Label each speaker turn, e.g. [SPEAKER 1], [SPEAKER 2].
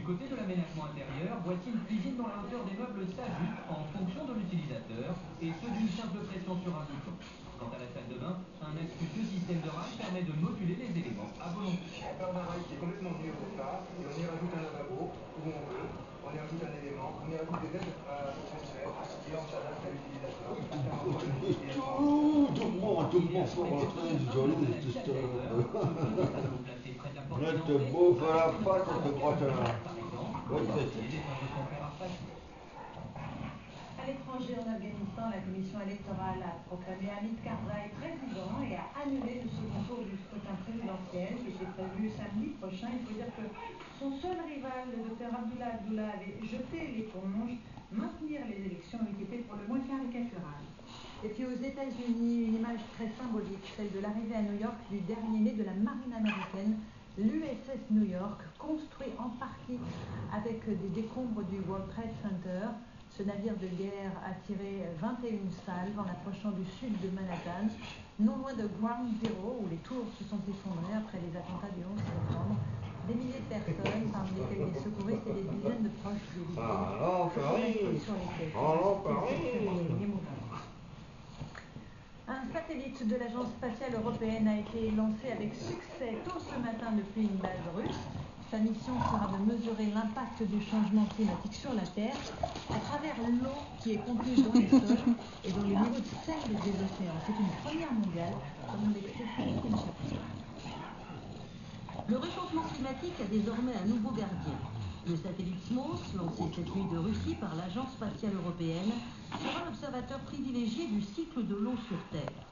[SPEAKER 1] côté de l'aménagement intérieur, voici une cuisine dont la hauteur des meubles s'ajuste en fonction de l'utilisateur et ce d'une simple pression sur un bouton. Quant à la salle de bain, un astucieux système de rail permet de moduler les éléments à volonté.
[SPEAKER 2] On part d'un rail qui est complètement venu au départ et on y rajoute un lavabo où on veut, on y rajoute un élément, on y rajoute des aides pour transfert et on s'adapte à l'utilisateur.
[SPEAKER 3] Te bouffe la patte, te croise là.
[SPEAKER 4] À l'étranger, en Afghanistan, la commission électorale a proclamé Hamid Karzai président et a annulé le second tour du scrutin présidentiel qui était prévu samedi prochain. Il faut dire que son seul rival, le docteur Abdullah Abdullah, avait jeté l'éponge. Maintenir les élections eût été pour le moins caricatural. Et puis aux États-Unis, une image très symbolique, celle de l'arrivée à New York du dernier né de la marine américaine, l'USS New York, construit en partie avec des décombres du World Trade Center. Ce navire de guerre a tiré 21 salves en approchant du sud de Manhattan, non loin de Ground Zero, où les tours se sont effondrées après les attentats du 11 septembre. Des milliers de personnes, parmi lesquelles des secouristes et des dizaines de proches des victimes, sur les quais. Un satellite de l'Agence spatiale européenne a été lancé avec succès tôt ce matin depuis une base russe. Sa mission sera de mesurer l'impact du changement climatique sur la Terre à travers l'eau qui est contenue dans les sols et dans les niveaux de sel des océans. C'est une première mondiale, comme nous l'explique Christine Chapuis.
[SPEAKER 5] Le réchauffement climatique a désormais un nouveau gardien. Le satellite SMOS, lancé cette nuit de Russie par l'Agence spatiale européenne, sera l'observateur privilégié du cycle de l'eau sur Terre.